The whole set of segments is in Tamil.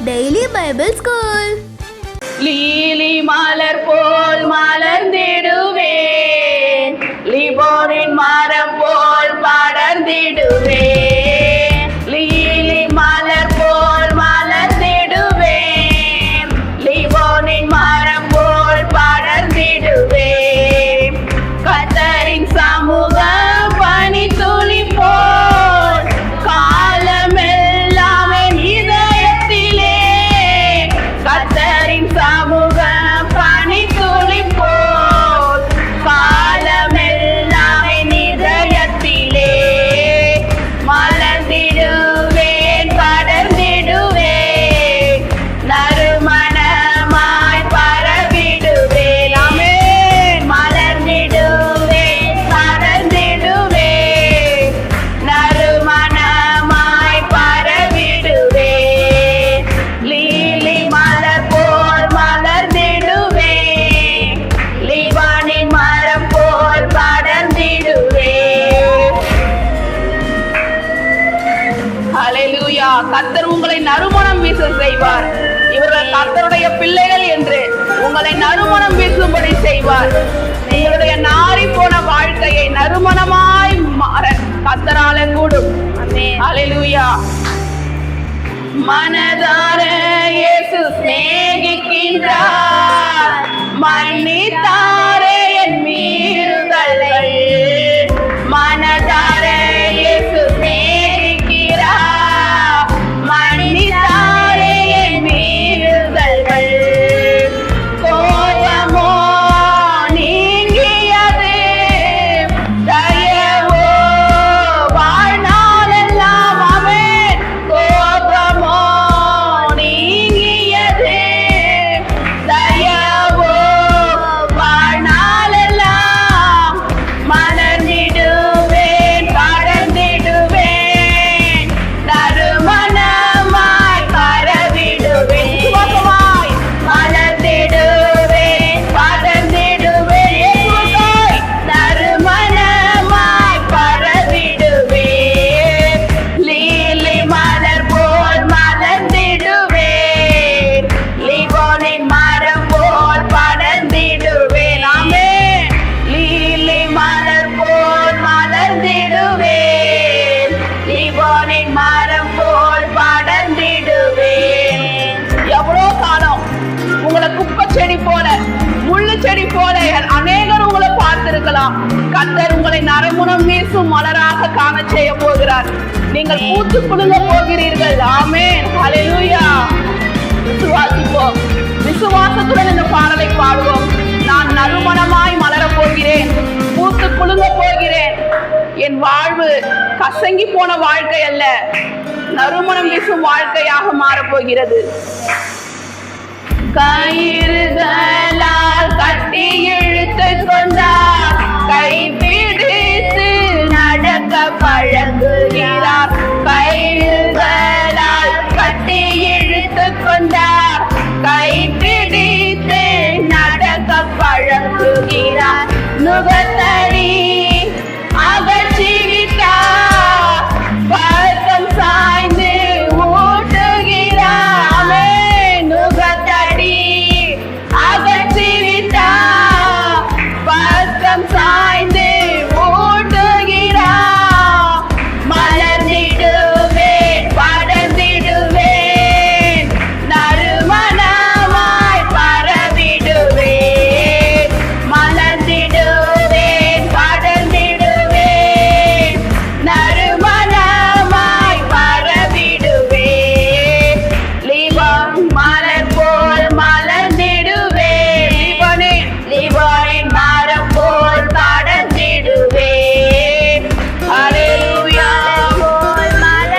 Daily Bible school. லீலி மலர் போல் மலர்ந்திடுவேன், லிபோனின் மரம் போல் படர்ந்திடுவேன். லீலி மலர் போல் மலர்ந்திடுவேன், லிபோனின் மரம் போல் படர்ந்திடுவேன். கர்த்தரின் சமூகம் பனித்துளி போல் காலமெல்லாம் என் இதயத்திலே. கர்த்தரின் சமூகம் பனித்துளி போல் காலமெல்லாம் என் இதயத்திலே. மலர்ந்திடுவேன், படர்ந்திடுவேன், நறுமணமாய் பரவிடுவேன். ஆமென். மலர்ந்திடுவேன், படர்ந்திடுவேன், நறுமணமாய் பரவிடுவேன். லீலி மலர் போல் மலர்ந்திடுவேன், லீபானின் மரம் போல் படர்ந்திடுவேன். ஹல்லேலூயா. கர்த்தர் உங்களை நறுமணம் வீச செய்வார். இவர்கள் கர்த்தருடைய பிள்ளைகள் என்று உங்களை நறுமணம் வீசும்படி செய்வார். உங்களுடைய நாறி போன வாழ்க்கையை நறுமணமாய் மாற கர்த்தரால கூடும். ஹல்லேலூயா. மனதார இயேசு சிநேகிக்கின்றார், மன்னித்தாரே என் மீறுதல்கள். மனதார இயேசு சிநேகிக்கிறார், மன்னித்தாரே என் மீறுதல்கள். கோபமோ நீங்கியது, தயவோ வாழ்நாளெல்லாம். ஆமென். கோபமோ நீங்கியது, தயவோ வாழ்நாளெல்லாம். மலர்ந்திடுவேன், படர்ந்திடுவேன், நறுமணமாய் பரவிடுவேன். சுகமாய் மலர்ந்திடுவேன், படர்ந்திடுவேன், இயேசுவுக்காய் நறுமணமாய் பரவிடுவேன். லீலி மலர் போல் மலர்ந்திடுவேன், லீபோனின் மரம் போல் படர்ந்திடுவேன். ஆமென். லீலி மலர் போல் மலர்ந்திடுவேன், லீபோனின் மரம் போல் படர்ந்திடுவேன். எவ்வளோ காலம் உங்களை குப்பை செடி போல, முள்ளு செடி போல அநேகர் உங்களை பார்த்திருக்கலாம். கர்த்தர் உங்களை நறுமணம் வீசும் மலராக காண செய்ய போகிறார். நீங்கள் பூத்து குலுங்க போகிறீர்கள். ஆமென். ஹல்லேலூயா. விசுவாசிப்போம். விசுவாசத்துடன் இந்த பாடலை பாடுவோம். நான் நறுமணமாய் மலரப் போகிறேன், பூத்து குலுங்க போகிறேன். என் வாழ்வு கசங்கி போன வாழ்க்கை அல்ல, நறுமணம் வீசும் வாழ்க்கையாக மாறப்போகிறது. கயிறுகளால் கட்டி இழுத்து கொண்டார், கைப்பிடித்து நடக்க பழகுகிறார். கயிறுகளால் கட்டி இழுத்து கொண்டார், கைப்பிடித்து நடக்க பழகுகிறார். நுகத்தடி அகற்றிவிட்டார், பக்கம் சாய்ந்து ஊட்டுகிறார். ஆமென். நுகத்தடி அகற்றிவிட்டார், பக்கம் சாய்ந்து ஊட்டுகிறார். மலர்ந்திடுவேன், படர்ந்திடுவேன், நறுமணமாய் பரவிடுவேன். மலர்ந்திடுவேன், படர்ந்திடுவேன், நறுமணமாய் பரவிடுவேன். லீபோன் மலர் போல் மலர்ந்திடுவேன், லீபோனின் மரம் போல் படர்ந்திடுவேன். ஹல்லேலூயா.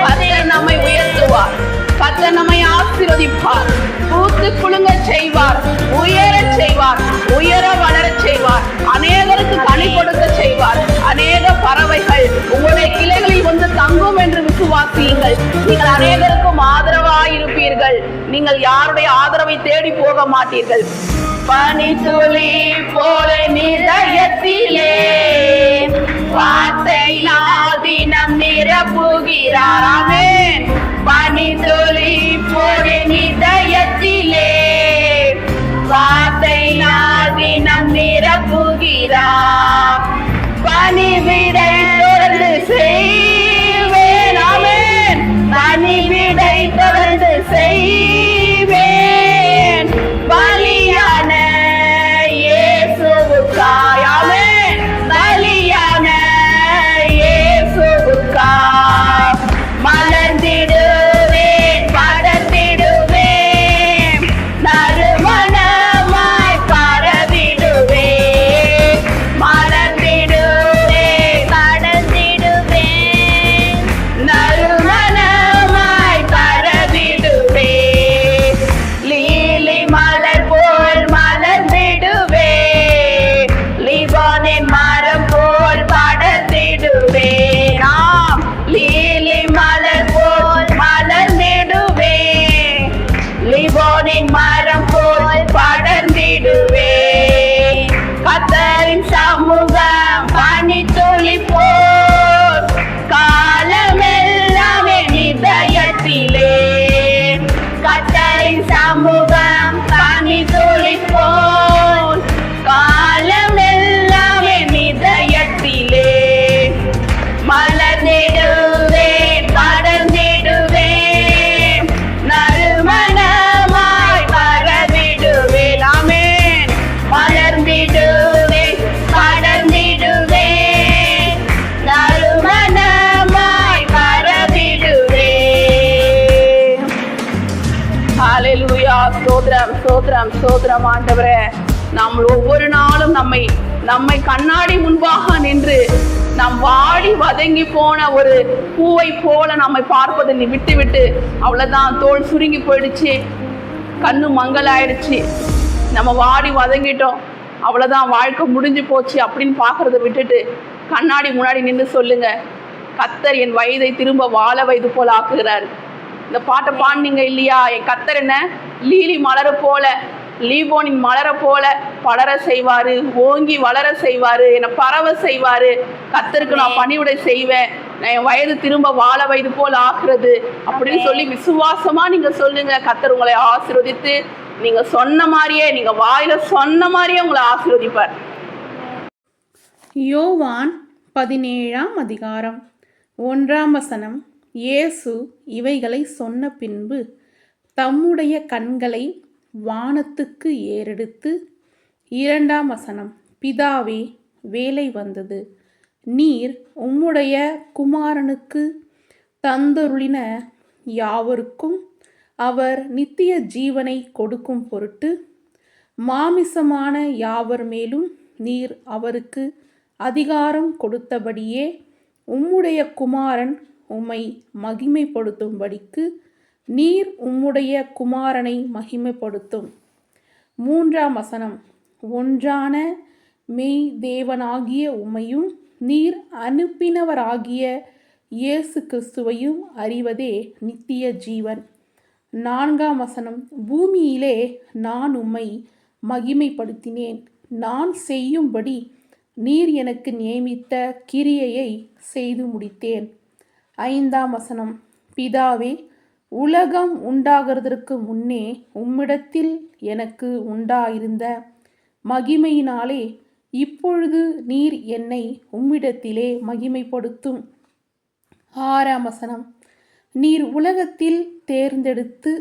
கர்த்தர் நம்மை உயர்த்துவார், கர்த்தர் நம்மை ஆசீர்வதிப்பார், பூத்து குலுங்க செய்வார், உயரச் செய்வார், உயர வளரச் செய்வார், அநேகருக்கு கனி கொடுக்க செய்வார். அநேக பறவைகள் உங்களுடைய கிளைகளில் வந்து தங்கும் என்று விசுவாசியுங்கள். நீங்கள் அநேகருக்கும் ஆதரவாயிருப்பீர்கள். நீங்கள் யாருடைய ஆதரவை தேடி போக மாட்டீர்கள். பனித்துளி போல நிதயத்திலே வார்த்தையினால் தினம் நிரப்புகிறார். ஆமென். பனித்துளி போல ஹalleluya. ஸ்தோத்திரம் ஸ்தோத்திரம் ஸ்தோத்திரம் ஆண்டவரே. நாம் ஒவ்வொரு நாளும் நம்மை கண்ணாடி முன்பாக நின்று நாம் வாடி வதங்கி போன ஒரு பூவை போல நம்மை பார்ப்பதை நீ விட்டு விட்டு அவ்வளவுதான், தோல் சுருங்கி போயிடுச்சு, கண்ணு மங்கலாயிடுச்சு, நம்ம வாடி வதங்கிட்டோம், அவ்வளவுதான், வாழ்க்கை முடிஞ்சு போச்சு அப்படின்னு பார்க்கறத விட்டுட்டு கண்ணாடி முன்னாடி நின்று சொல்லுங்க, கர்த்தர் என் வயதை திரும்ப வாழ வயது போல ஆக்குகிறார். இந்த பாட்டை பாடினீங்க இல்லையா? என் கர்த்தர் என்ன லீலி மலர போல, லீபோனின் மலர போல பலர செய்வாரு, ஓங்கி வளர செய்வாரு, என்னை பரவ செய்வாரு, கர்த்தருக்கு நான் பணிவிடை செய்வேன், என் வயது திரும்ப வாழ வயது போல ஆக்குறது அப்படின்னு சொல்லி விசுவாசமா நீங்க சொல்லுங்க. கர்த்தர் உங்களை ஆசீர்வதித்து நீங்க சொன்ன மாதிரியே, நீங்க வாயில சொன்ன மாதிரியே உங்களை ஆசீர்வதிப்பார். யோவான் 17ஆம் அதிகாரம் 1ஆம் வசனம். இயேசு இவைகளை சொன்ன பின்பு தம்முடைய கண்களை வானத்துக்கு ஏறெடுத்து 2ஆம் வசனம். பிதாவே, வேலை வந்தது, நீர் உம்முடைய குமாரனுக்கு தந்தருளின யாவருக்கும் அவர் நித்திய ஜீவனை கொடுக்கும் பொருட்டு மாமிசமான யாவர் மேலும் நீர் அவருக்கு அதிகாரம் கொடுத்தபடியே உம்முடைய குமாரன் உம்மை மகிமைப்படுத்தும்படிக்கு நீர் உம்முடைய குமாரனை மகிமைப்படுத்தும். 3ஆம் வசனம். ஒன்றான மெய் தேவனாகிய உம்மையும் நீர் அனுப்பினவராகிய இயேசு கிறிஸ்துவையும் அறிவதே நித்திய ஜீவன். 4ஆம் வசனம். பூமியிலே நான் உம்மை மகிமைப்படுத்தினேன், நான் செய்யும்படி நீர் எனக்கு நியமித்த கிரியையை செய்து முடித்தேன். 5ஆம் வசனம். பிதாவே, உலகம் உண்டாகிறதற்கு முன்னே உம்மிடத்தில் எனக்கு உண்டாயிருந்த மகிமையினாலே இப்பொழுது நீர் என்னை உம்மிடத்திலே மகிமைப்படுத்தும். 6ஆம் வசனம். நீர் உலகத்தில் தேர்ந்தெடுத்து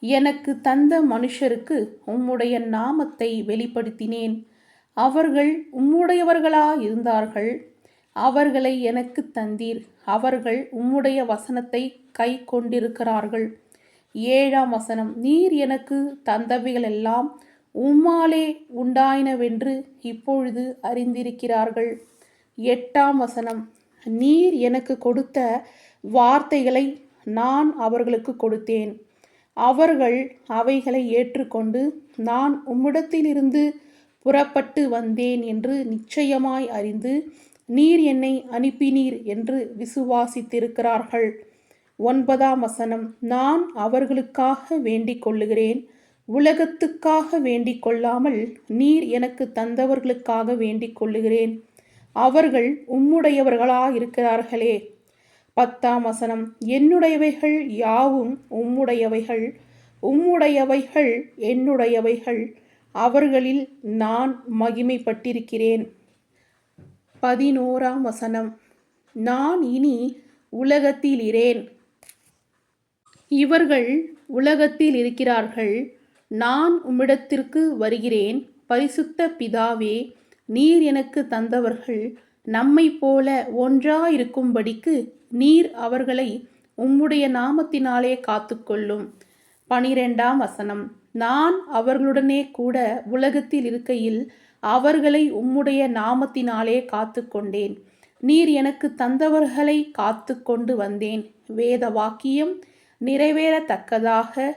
எனக்கு தந்த மனுஷருக்கு உம்முடைய நாமத்தை வெளிப்படுத்தினேன், அவர்கள் உம்முடையவர்களாயிருந்தார்கள், அவர்களை எனக்கு தந்தீர், அவர்கள் உம்முடைய வசனத்தை கை கொண்டிருக்கிறார்கள். 7ஆம் வசனம். நீர் எனக்கு தந்தவைகளெல்லாம் உம்மாலே உண்டாயினவென்று இப்பொழுது அறிந்திருக்கிறார்கள். 8ஆம் வசனம். நீர் எனக்கு கொடுத்த வார்த்தைகளை நான் அவர்களுக்கு கொடுத்தேன், அவர்கள் அவைகளை ஏற்றுக்கொண்டு நான் உம்மிடத்திலிருந்து புறப்பட்டு வந்தேன் என்று நிச்சயமாய் அறிந்து நீர் என்னை அனுப்பினீர் என்று விசுவாசித்திருக்கிறார்கள். 9ஆம் வசனம். நான் அவர்களுக்காக வேண்டிக் கொள்ளுகிறேன், உலகத்துக்காக வேண்டிக் கொள்ளாமல் நீர் எனக்கு தந்தவர்களுக்காக வேண்டிக் கொள்ளுகிறேன், அவர்கள் உம்முடையவர்களாயிருக்கிறார்களே. 10ஆம் வசனம். என்னுடையவைகள் யாவும் உம்முடையவைகள், உம்முடையவைகள் என்னுடையவைகள், அவர்களில் நான் மகிமைப்பட்டிருக்கிறேன். 11ஆம் வசனம். நான் இனி உலகத்தில் இரேன், இவர்கள் உலகத்தில் இருக்கிறார்கள், நான் உம்மிடத்திற்கு வருகிறேன். பரிசுத்த பிதாவே, நீர் எனக்கு தந்தவர்கள் நம்மை போல ஒன்றாயிருக்கும்படிக்கு நீர் அவர்களை உம்முடைய நாமத்தினாலே காத்துக்கொள்ளும். 12ஆம் வசனம். நான் அவர்களுடனே கூட உலகத்தில் இருக்கையில் அவர்களை உம்முடைய நாமத்தினாலே காத்து கொண்டேன், நீர் எனக்கு தந்தவர்களை காத்து கொண்டு வந்தேன். வேத வாக்கியம் நிறைவேறத்தக்கதாக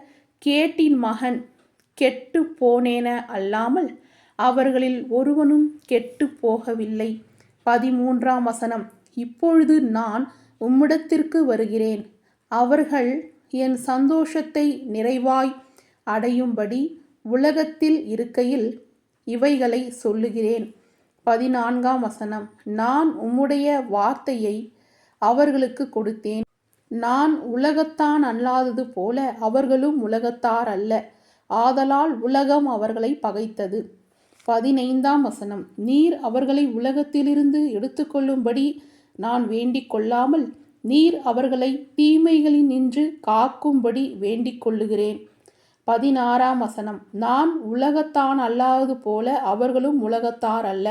கேட்டின் மகன் கெட்டு போனேன அல்லாமல் அவர்களில் ஒருவனும் கெட்டு போகவில்லை. 13ஆம் வசனம். இப்பொழுது நான் உம்மிடத்திற்கு வருகிறேன், அவர்கள் என் சந்தோஷத்தை நிறைவாய் அடையும்படி உலகத்தில் இருக்கையில் இவைகளை சொல்லுகிறேன். 14ஆம் வசனம். நான் உம்முடைய வார்த்தையை அவர்களுக்கு கொடுத்தேன், நான் உலகத்தான் அல்லாதது போல அவர்களும் உலகத்தார் அல்ல, ஆதலால் உலகம் அவர்களை பகைத்தது. 15ஆம் வசனம். நீர் அவர்களை உலகத்திலிருந்து எடுத்துக்கொள்ளும்படி நான் வேண்டிக் கொள்ளாமல் நீர் அவர்களை தீமைகளினின்று காக்கும்படி வேண்டிக் கொள்ளுகிறேன். 16ஆம் வசனம். நான் உலகத்தான் அல்லாதது போல அவர்களும் உலகத்தார் அல்ல.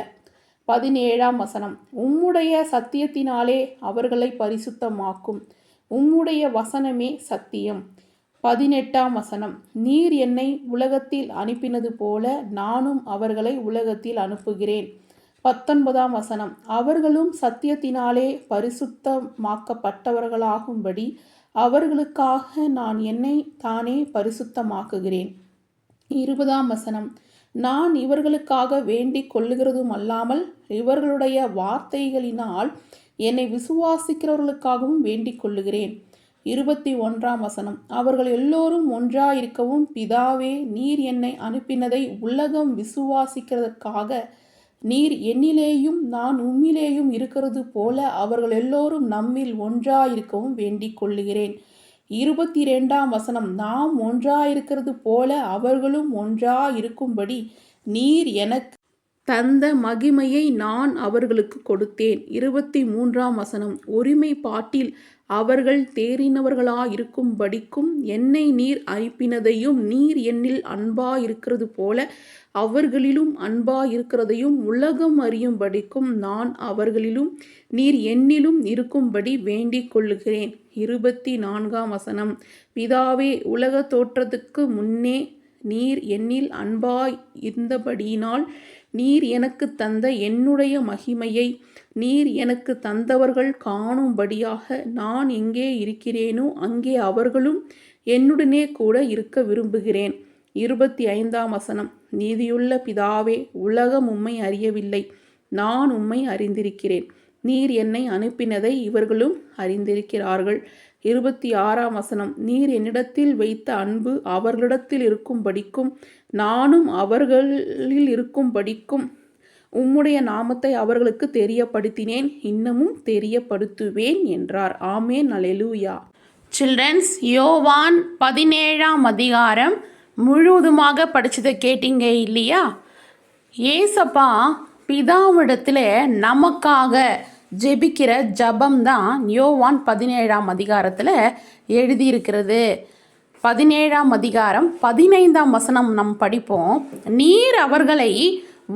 17ஆம் வசனம். உம்முடைய சத்தியத்தினாலே அவர்களை பரிசுத்தமாக்கும், உம்முடைய வசனமே சத்தியம். 18ஆம் வசனம், நீர் என்னை உலகத்தில் அனுப்பினது போல நானும் அவர்களை உலகத்தில் அனுப்புகிறேன். 19ஆம் வசனம், அவர்களும் சத்தியத்தினாலே பரிசுத்தமாக்கப்பட்டவர்களாகும்படி அவர்களுக்காக நான் என்னை தானே பரிசுத்தமாக்குகிறேன். 20ஆம் வசனம், நான் இவர்களுக்காக வேண்டிக் கொள்ளுகிறதும் அல்லாமல் இவர்களுடைய வார்த்தைகளினால் என்னை விசுவாசிக்கிறவர்களுக்காகவும் வேண்டிக் கொள்ளுகிறேன். 21ஆம் வசனம், அவர்கள் எல்லோரும் ஒன்றாயிருக்கவும் பிதாவே, நீர் என்னை அனுப்பினதை உலகம் விசுவாசிக்கிறதற்காக நீர் என்னிலேயும் நான் உம்மிலேயும் இருக்கிறது போல அவர்கள் எல்லோரும் நம்மில் ஒன்றாயிருக்கவும் வேண்டிக் கொள்ளுகிறேன். 22ஆம் வசனம், நாம் ஒன்றாயிருக்கிறது போல அவர்களும் ஒன்றாயிருக்கும்படி நீர் எனக்கு தந்த மகிமையை நான் அவர்களுக்கு கொடுத்தேன். 23ஆம் வசனம், ஒருமைப்பாட்டில் அவர்கள் தேறினவர்களாயிருக்கும்படிக்கும் என்னை நீர் அனுப்பினதையும் நீர் என்னில் அன்பாயிருக்கிறது போல அவர்களிலும் அன்பாயிருக்கிறதையும் உலகம் அறியும்படிக்கும் நான் அவர்களிலும் நீர் என்னிலும் இருக்கும்படி வேண்டிக் கொள்ளுகிறேன். 24ஆம் வசனம், பிதாவே, உலக தோற்றத்துக்கு முன்னே நீர் என்னில் அன்பாய் இருந்தபடியினால் நீர் எனக்கு தந்த என்னுடைய மகிமையை நீர் எனக்கு தந்தவர்கள் காணும்படியாக நான் எங்கே இருக்கிறேனோ அங்கே அவர்களும் என்னுடனே கூட இருக்க விரும்புகிறேன். 25ஆம் வசனம், நீதியுள்ள பிதாவே, உலகம் உம்மை அறியவில்லை, நான் உம்மை அறிந்திருக்கிறேன். நீர் என்னை அனுப்பினதை இவர்களும் அறிந்திருக்கிறார்கள். 26ஆம் வசனம், நீர் என்னிடத்தில் வைத்த அன்பு அவர்களிடத்தில் இருக்கும்படிக்கும் நானும் அவர்களில் இருக்கும்படிக்கும் உம்முடைய நாமத்தை அவர்களுக்கு தெரியப்படுத்தினேன், இன்னமும் தெரியப்படுத்துவேன் என்றார். ஆமேன், அல்லேலூயா. சில்ட்ரன்ஸ், யோவான் 17ஆம் அதிகாரம் முழுவதுமாக படிச்சதை கேட்டீங்க இல்லையா? ஏசப்பா பிதாவிடத்தில் நமக்காக ஜெபிக்கிற ஜபம்தான் யோவான் 17ஆம் அதிகாரத்தில் எழுதியிருக்கிறது. 17ஆம் அதிகாரம் 15ஆம் வசனம் நம் படிப்போம். நீர் அவர்களை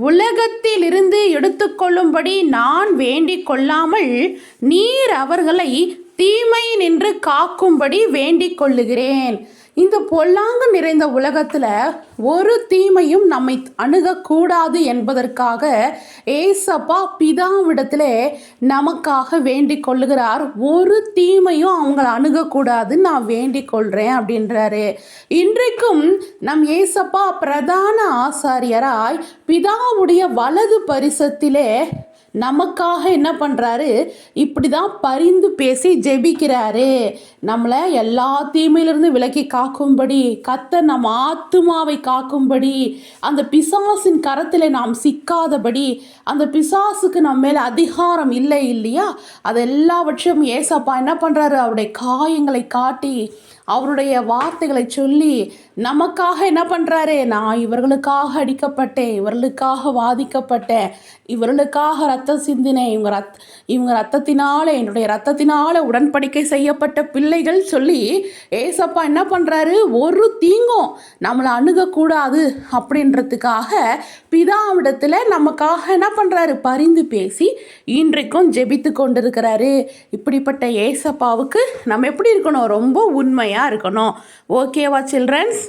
உலகத்திலிருந்து எடுத்துக்கொள்ளும்படி நான் வேண்டிக் கொள்ளாமல் நீர் அவர்களை தீமை நின்று காக்கும்படி வேண்டிக் கொள்ளுகிறேன். இந்த பொல்லாங்கு நிறைந்த உலகத்தில் ஒரு தீமையும் நம்மை அணுகக்கூடாது என்பதற்காக ஏசப்பா பிதாவிடத்தில் நமக்காக வேண்டிக் கொள்ளுகிறார். ஒரு தீமையும் அவங்கள அணுகக்கூடாதுன்னு நான் வேண்டிக் கொள்கிறேன் அப்படின்றாரு. இன்றைக்கும் நம் ஏசப்பா பிரதான ஆசாரியராய் பிதாவுடைய வலது பரிசத்திலே நமக்காக என்ன பண்ணுறாரு? இப்படி தான் பரிந்து பேசி ஜெபிக்கிறாரு. நம்மளை எல்லா தீமையிலிருந்து விலக்கி காக்கும்படி, கர்த்தர் நம் ஆத்துமாவை காக்கும்படி, அந்த பிசாசின் கரத்தில் நாம் சிக்காதபடி, அந்த பிசாசுக்கு நம்ம மேலே அதிகாரம் இல்லை இல்லையா? அது எல்லாவற்றையும் ஏசப்பா என்ன பண்ணுறாரு? அவருடைய காயங்களை காட்டி அவருடைய வார்த்தைகளை சொல்லி நமக்காக என்ன பண்ணுறாரு? நான் இவர்களுக்காக அடிக்கப்பட்டேன், இவர்களுக்காக வாதிக்கப்பட்டேன், இவர்களுக்காக ரத்தம் சிந்தினேன், இவங்க ரத்தத்தினால, என்னுடைய ரத்தத்தினால உடன்படிக்கை செய்யப்பட்ட பிள்ளைகள் சொல்லி ஏசப்பா என்ன பண்ணுறாரு? ஒரு தீங்கும் நம்மளை அணுகக்கூடாது அப்படின்றதுக்காக பிதாவிடத்தில் நமக்காக என்ன பண்ணுறாரு? பரிந்து பேசி இன்றைக்கும் ஜெபித்து கொண்டிருக்கிறாரு. இப்படிப்பட்ட ஏசப்பாவுக்கு நம்ம எப்படி இருக்கணும்? ரொம்ப உண்மையாக இருக்கணும். ஓகேவா சில்ட்ரன்ஸ்?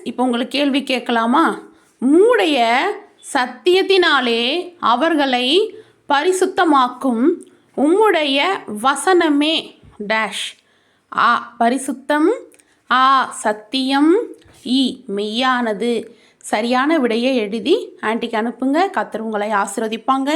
இப்போ உங்களுக்கு கேள்வி கேட்கலாமா? உம்முடைய சத்தியத்தினாலே அவர்களை பரிசுத்தமாக்கும் உம்முடைய வசனமே டேஷ். ஆ பரிசுத்தம், ஆ சத்தியம், இ மெய்யானது. சரியான விடையை எழுதி ஆன்ட்டிக்கு அனுப்புங்க. கர்த்தர் உங்களை ஆசீர்வதிப்பாங்க.